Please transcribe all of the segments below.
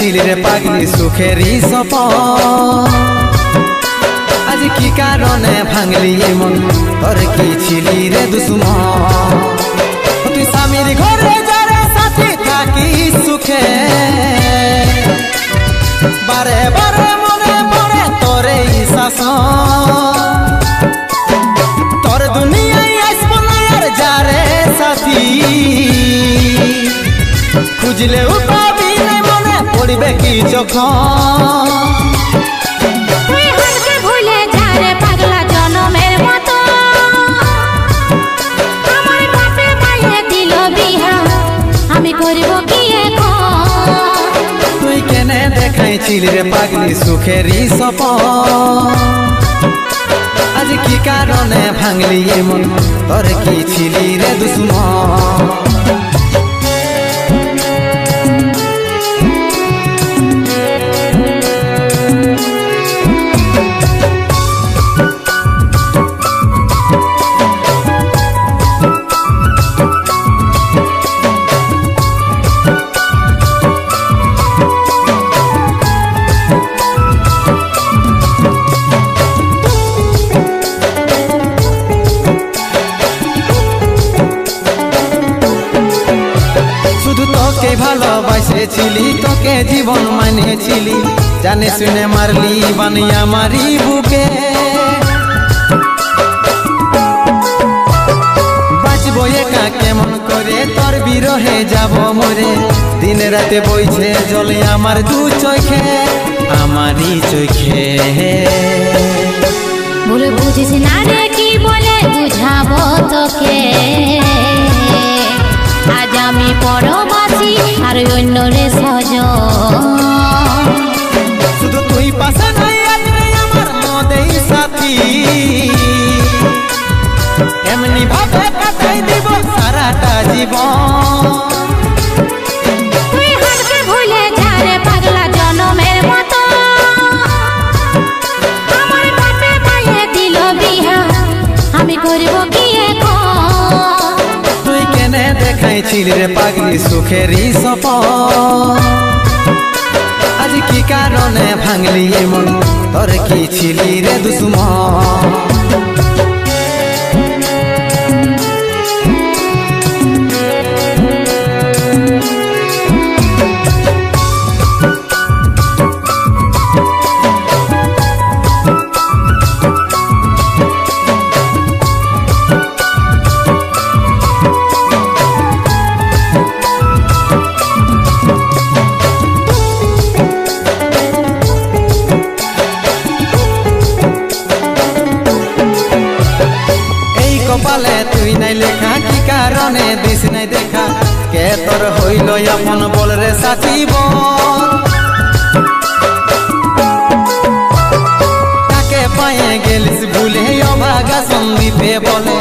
দেখাইছিলি রে পাগলি সুখেরই সপন আজ কি কারণে ভাঙলি মন তোর কি ছিলি রে দুশ্মন তুই স্বামীর ঘরে যারে সাথে থাকি সুখে বারে বারে মনে পড়ে তোর এই শাসন তোর দুনিয়ায় আসবো না আর যারে সাথী খুঁজলেও পাবি না মনে পড়বে কি যখন তুই হারকে ভুলে যা রে পাগলা জনমের মতো আমার বাপে মায়ে দিল বিহা আমি করব কি এখন তুই কেনে দেখাইছিলি রে পাগলি সুখেরই সপন আজ কি কারণে ভাঙলি মন তোর কি ছিলি রে দুশ্মন ভালোবাসেছিলি তোকে জীবন মানেছিলি জানে শুনে মারলি বানিয়া মারি বুকে বাঁচবো একা কেমন করে তোর বিরহে যাব মরে দিন রাতে বইছে জলে আমার দু চোখে আমারই চোখে বলে বুঝিস না রে কি বলে বুঝাবো তোকে আজ আমি পরবাসী আর অন্য রে সজন শুধু তুই পাশে নাই আজ আমার মদেই সাথী এমনি ভাবে কাটাই দিব সারাটা জীবন তুই হারকে ভুলে যা রে পাগলা জনমের মতো আমার বাপে মায়ে দিল বিহা আমি করব কি এখন তুই কেনে দেখাইছিলি রে পাগলি সুখেরই সপন আজ কি কারণে ভাঙলি মন তোর কি ছিলি রে দুশ্মন কপালে তুই নাই লেখা কি কারণে দিস নাই দেখা কে তোর হইল আপন বল রে সাথী বল তাকে পায়ে গেলিস ভুলে অভাগা সন্দীপে বলে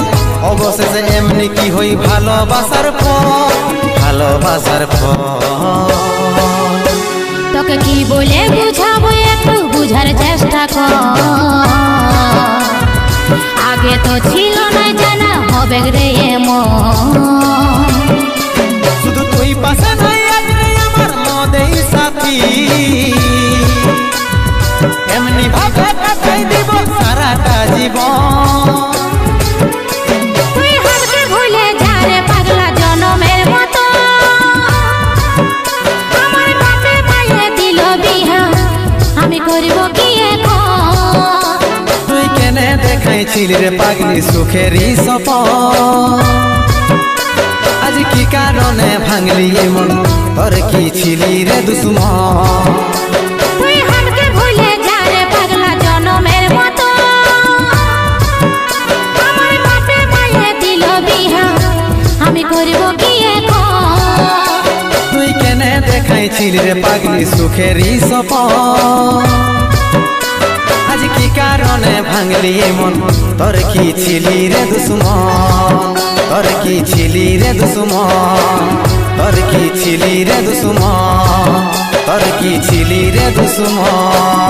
অবশেষে এমনি কি হই ভালোবাসার ফল ভালোবাসার ফল তোকে কি বলে বুঝাবো একটু বুঝার চেষ্টা কর আগে তো ছিল না জানা হবে রে এমন শুধু তুই পাশে নাই আজ আমার মদেই সাথী এমনি ভাবে কাটাই দিব সারাটা জীবন তুই হারকে ভুলে যা রে পাগলা জনমের মতো আমার বাপে মায়ে দিল বিহা আমি করব কি এখন তুই কেনে দেখাইছিলি রে পাগলি সুখেরই সপন আজ কি কারণে ভাঙলি মন তোর কি ছিলি রে দুশ্মন তুই হারকে ভুলে যা রে পাগলা জনমের মতো আমার বাপে মায়ে দিল বিহা আমি করব কি এখন তুই কেনে দেখাইছিলি রে পাগলি সুখেরই সপন আজ কি কারণে ভাঙলি মন তোর কি ছিলি রে দুশ্মন তোর কি ছিলি রে দুশ্মন তোর কি ছিলি রে দুশ্মন তোর কি ছিলি রে দুশ্মন